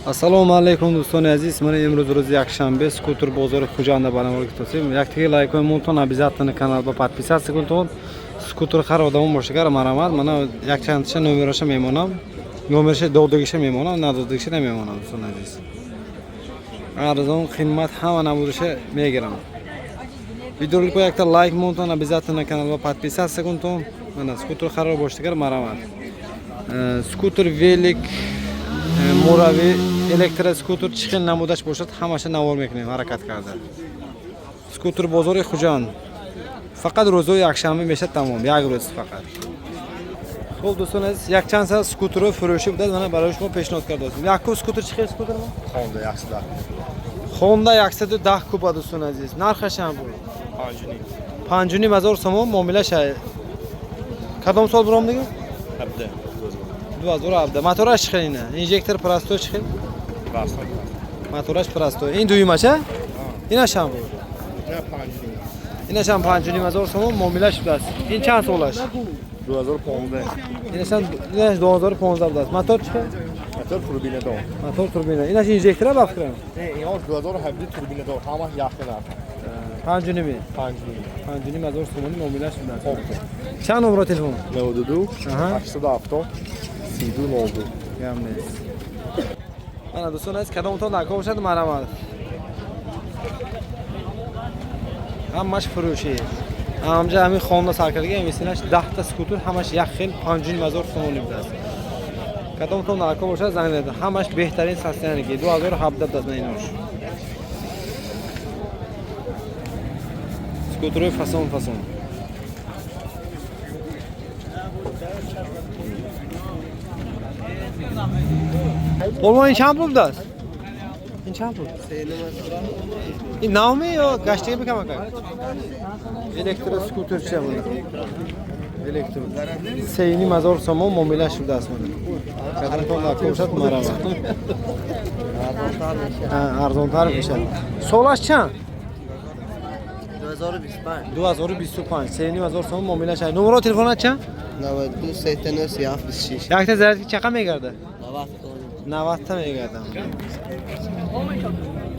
Assalomu alaykum do'stlar aziz. Mana imroz ro'zi yakshanbe skuter bozori Xo'janda banamolik to'sim. Yaktiga like va multon обязательно канал ба подписаться кунтон. Скутер хаrodamon boshigar maramat. Mana yakchancha nomerasha memonam. Nomerasha dog'dagisha memonam, nadogdagisha memonam do'stlar aziz. Arzon qiymat hamma namurisha megiraman. Videoga qo'yakta like multon обязательно канал ба подписаться кунтон. Mana skuter xarob boshigar maramat. Skuter velik Muravi elektroskuter chiqin namudash bo'lsa, hammasi navolmekni harakat qiladi. Skuter bozori Xo'jan. Faqat ro'zoy yakshanbe mesha tamom, yak ro'z faqat. Xo'p do'stlar, yakchansa skuteri furoshi bilan mana barashmo peshnod qardim. Yakku skuter chiqib skutermi? Honda yaxshida. Honda yaksida dah kuba do'stlar aziz. Narxi ham bu. 5000 so'm muomala shay. Qadam sol buromdagi? Habda. 2000 abda. Motorash chiqayna. Injektor prostoy chiqib. Prostoy. Motorash prostoy. Endi uymacha? Ina sham bu. Ya 5000. Ina sham 5000 so'm muomala shudasi. Inchan so'lash. 2015. Ina sham 2015 abda. Motor chiqib. Motor turbina dor. Motor turbina. Ina shi injektor ba fikrim. In 2017 turbina dor. Hamma yaxshi narx. 5000. 5000 so'm muomala shudasi. Chand numero telefon? 92 Aha. 870 3202. Gamnes. Mana do'stlar, kadamton nakoshad maramat. Hammash furushi. Amja hami Honda sarkarga emislash 10 ta skuter hammash yaxil 5000 so'm bo'libdi. Kadamton nakoshad zangladi. Hammash behtarin sostaniki 2017 dasmaynosh. Skuter fason. Polvon incham puldas? Incham pul. In navmi yo gashtiga bekam aka? Elektroskutercha buni. Elektro. Seyni mazor so'm muomala shudasi buni. Qadrtonlar ko'rsat marava. Arzon tarif ishlar. Solashchan? 2025. 2025. Seyni mazor so'm muomala shay. Numero telefon achchan? 92 79 76. Yakta zaryadki chaqa megarda? 90 ta megarda.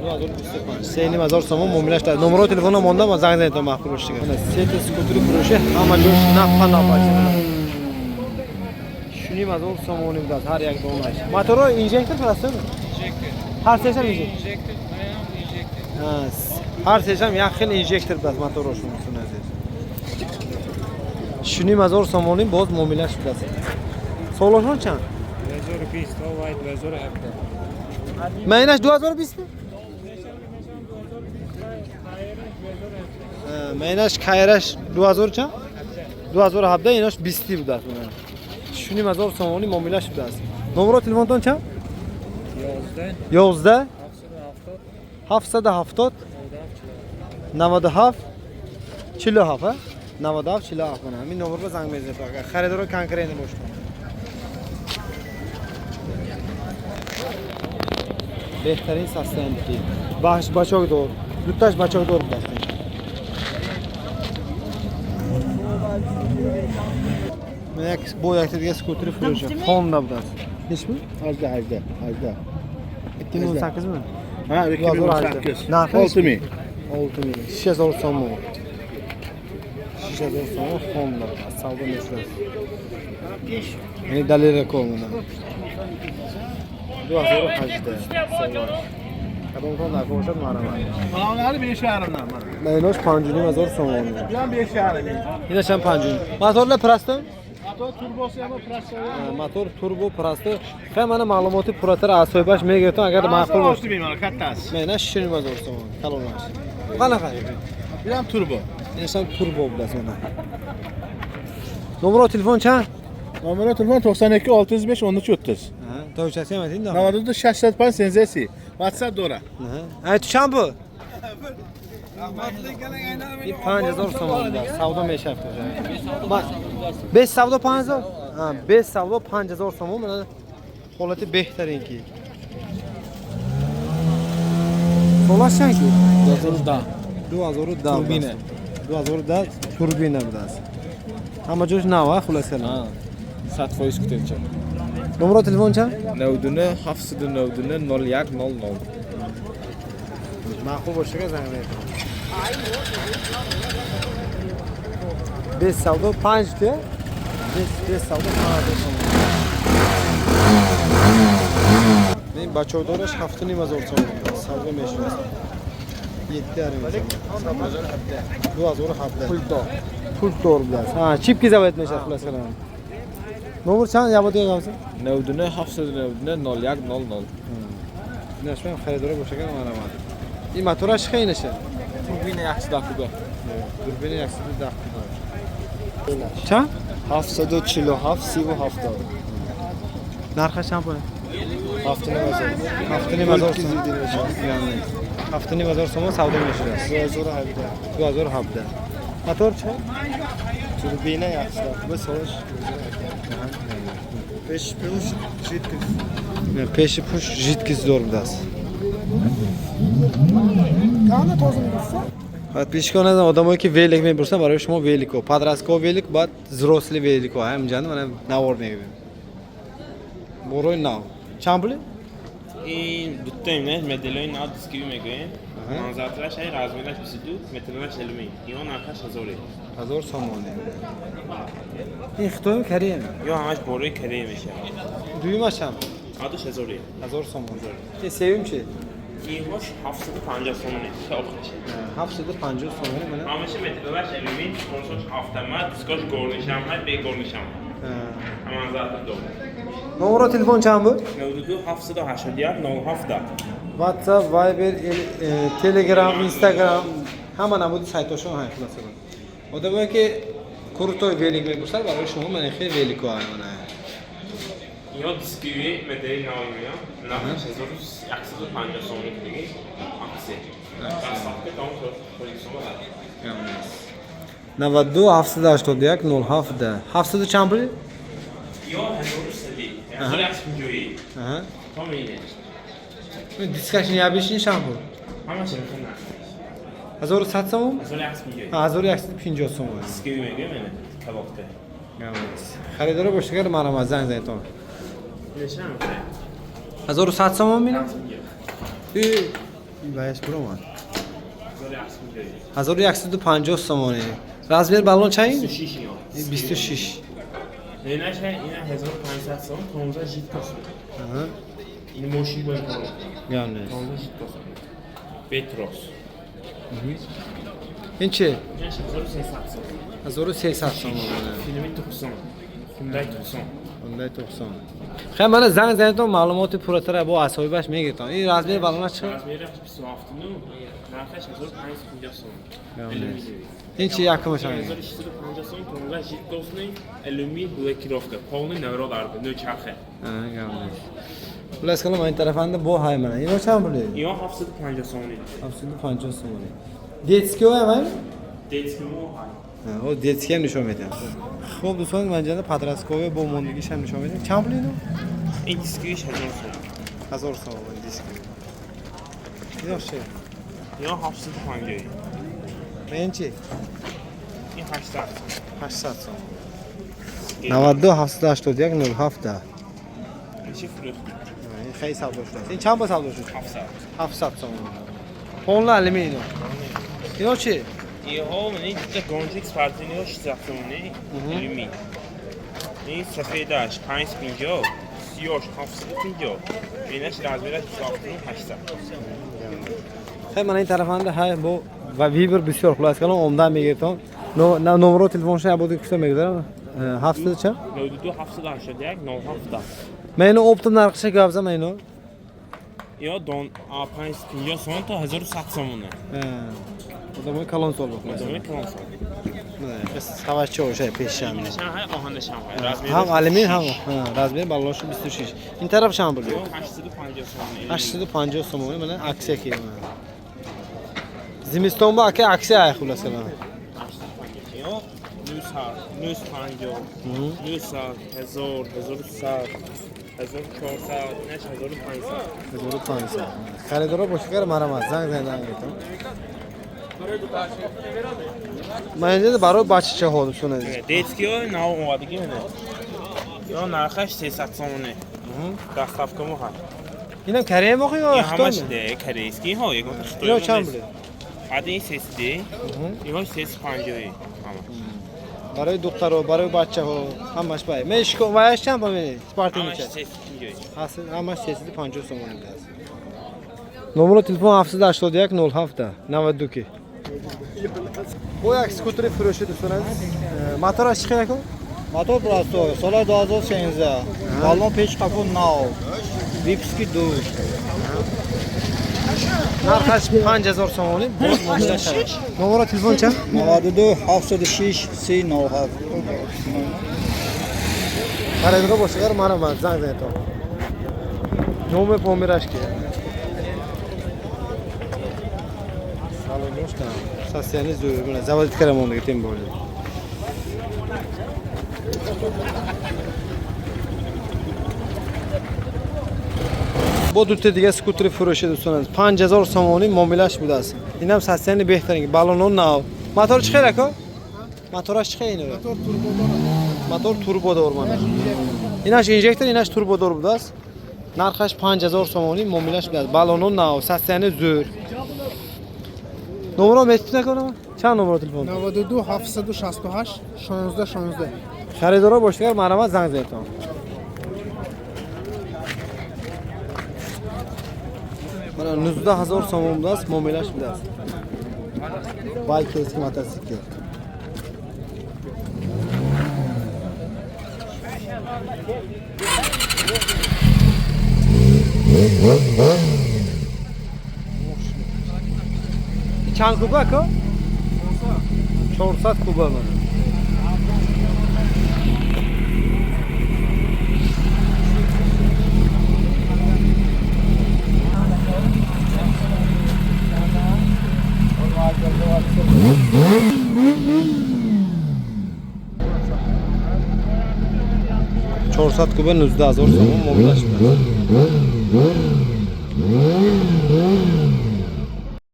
2025. Seyni mazor so'm muomala shday. Numero telefonni monda ma zang zang ma'qul bo'lishiga. Mana seti skuteri furoshi hamma joy nafqa Shuning mazor so'm bo'libdi har yak do'nash. Motori injektor qarasizmi? Injektor. Har sesam injektor. Ha, har sesam yaxil injektor bas motori shuni aziz. Shuning mazor so'mning boz muomala shudasi. Sog'lashon chan? 2020 white 2017. Maynash 2020 mi? Maynash kayrash 2000 chan? 2017 inash 20 budas buni. Shuning mazor so'mning muomala shudasi. Numero telefondan chan? 11 770 97 47 ha? 97 47 mana. Men nomerga zang bezib aka. Xaridor konkretni boshqa. Behtarin sostaniki. Bachok dor. Lutash bachok dor bas. Men bu yaktiga skuter furoshi. Honda bas. Nechmi? Hajda. 2018 mi? Ha, 2018. Narxi 6000. 6000. Shisha zor so'm. Shisha zor so'm Honda. Savdo mesras. Men dalil qo'yman. 2018. Kadamton nakoshad maramat. Falanları 5,5'dan mana. Maynosh 5000 so'm. Bu ham 5,5. Ina ham 5000. Motorlar prosto? Motor turbosi ham prostoy. Motor turbo prosto. Hamma ma'lumoti puratar asoybash megaton agar ma'qul bo'lsa. 6000 mana kattasi. Maynash 2000 so'm. Kalonlash. Qanaqa? Bu ham turbo. Ina ham turbo bilasan mana. Numero telefon chan? Nomero telefon 92 605 1330. Ha, to'g'risi ham ayting. 92 65 senzesi. WhatsApp dora. Aytisham bu. 5000 so'm. Savdo meshafti. 5 savdo 5000. Ha, 5 savdo 5000 so'm. Mana holati behtarinki. Solashchanki? 2010 turbina. 2010 turbina bidas. Hamma jo'sh nava xulosa. 100% skutercha. نمره تلفن چند 99 799 0100 معقول باشه که زنگ بزنید 205 ته 205 این بچه دارش 7,500 تومان سودا میشه 7 هریم 2017 پول دور بلاس ها چیپ کی زبط میشه خلاص کنم نمبر چند یا بود یه 99 799 0100 نشون خریدار باشه که من اومد این موتورش خیلی نشه توربین 100 دقیقه دوربین 110 چند 747 37 نرخش چند پونه 7,000 7,500 تومان سودا میشه 2017 موتور چه توربینه 100 بس هاش پیش پیش پوش жидкость دور بوده است بعد پیش کنه آدمایی که ویلیک میپرسن برای شما ویلیکو پادراسکو ویلیک بعد زروسلی ویلیکو همینجا من نوار میگم بروی ناو چند پولی این دوتا ایمه مدلای ناو دیسکیوی میگویم منظرترش های رازمیلش 22 مترش علمی یا نرخش 1000 تومانه این خطوی کریه یا همش بروی کری میشه دویمش هم آدوش 1000 تومان این سوم چیه این هاش 750 تومانه که آخرشه 750 تومانه من همش مترش علمی کنسولش автомат دیسکاش گورنیشم های به گورنیشم هم منظرت دو نمره تلفن چند بود 92 781 917 واتساپ وایبر تلگرام اینستاگرام همه نمود سایتاشون هم خلاص کن آدمایی که کورتوی ویلیک میپرسن برای شما من خیلی ویلیکو هم یا دیسکیوی مدلی ناوی میام نرخش 1150 تومانه دیگه آکسی بس ساخته دام پروژیکسیون هست 92 781 07 700 چند بود یا 1030 1150 آها تا میینه این دیسکش نیابیش چند بود همه چه میخونه 1100 تومان 1150 1150 تومان دیسکیوی میگه منه کبابته خریدار باشه که من هم زنگ زدم نشان میکنه 1100 تومان میدم این بایش برو من 1150 تومانه رازمیر بالون چند 26 یا 26 اینش اینا 1500 تومان 15 جیت کست این موشی باید کنه یعنی 15 جیت کست پتروس این چه اینش 1300 تومان 1300 تومان فیلمی 900 فیلمای 900 اونده 90 خیلی من زنگ زدم معلومات پورتر با اسایبش میگیرم این رازمیر بالونش چه رازمیرش 27 نو نرخش 1550 تومان این چی یکمش هم 1650 تومان 15 جیت کست علمی بلکیروفته پاون نوراlardı nö çarxı پلاس کنم این طرفنده با های من اینا چند بوده یا 750 تومان 750 تومانه دیتسکی های من دیتسکی مو های او دیتسکی هم نشون میدم خب دوستان من جنده پادراسکوی با موندگیش هم نشون میدم چند بوده اینو این دیسکیش 1000 تومان 1000 تومان دیسکی اینا چه یا 750 این چی این 800 800 تومان 92 781 07 چی فروخت این خیلی سودا شده این چند با سودا شد 700 700 تومان پونلا علمی اینو اینا چی یه ها من این دیگه گونجیکس پارتینی ها 600 تومانی علمی این سفیدش 550 سیاش 750 اینش رازمیرش 800 خیلی من این طرفنده های با و ویبر بسیار خلاص کنم عمده میگیرم نمره تلفنش بود که میگذارم 700 چه 92 781 917 من اینو اپتم نرخش گفتم اینو یا دون 550 سون تا 1100 تومانه آدمای کلان سال بود آدمای کلان سال نه سواش چه باشه پیشم نشان های آهن نشان های رازمیرش هم علمی هم رازمی بالاش 26 این طرف شام بود یا 850 تومانه 850 تومانی من عکس کی زمستون با که عکس ای خلاص کنم یا 950 900 1000 1100 1400 نش 1500 1500 خریدارا باشه که مرا زنگ زدن من اینجا برای بچه چه حالشونه دیتسکی ها ناو اومدگی منه یا نرخش 300 تومانه доставка муха. اینم کره مخ یا این همش اختامه؟ ده корейский ها یک متر اینا چند بوده؟ один сесть این 350 برای دختر و برای بچه ها همش باید میش کو وایش چند باید سپارتی همش میشه 350 اصلا همش 350 سومون است نمره تلفن 781 07 92 bu یک سکوتر فروشی دوستان عزیز موتورش چقدر کن Motor prosto, solar 2016. Balon peç kapı nav. Vipski duş. narxash 5000 so'mlik نمره تلفن چند 92 76 30 97. xaridor bo'lsalar mana man zang aytaman nomer pomerash ke Salonishta состояние zo'r mana заводить karaman degan tem bo'ldi bu dutadiga skuter furoshi do'stlar 5000 so'mlik muomilash budasi اینم состояние بهترین balon nav motor chiqar aka motorash chiqar ini motor turbodor mana inash injektor inash turbodor budasi narxash 5000 so'mlik muomilash budasi balon nav состояние zo'r nomer metib nakonam chand nomer telefon 92 768 16 16 xaridorlar bo'lsalar maramat zang aytaman mana 19000 so'm budasi muomilash budasi bayk eski motosiklet چند کوبه که؟ 400 کوبه من چهارصد کوبه 19000 سوم معاملهش میاد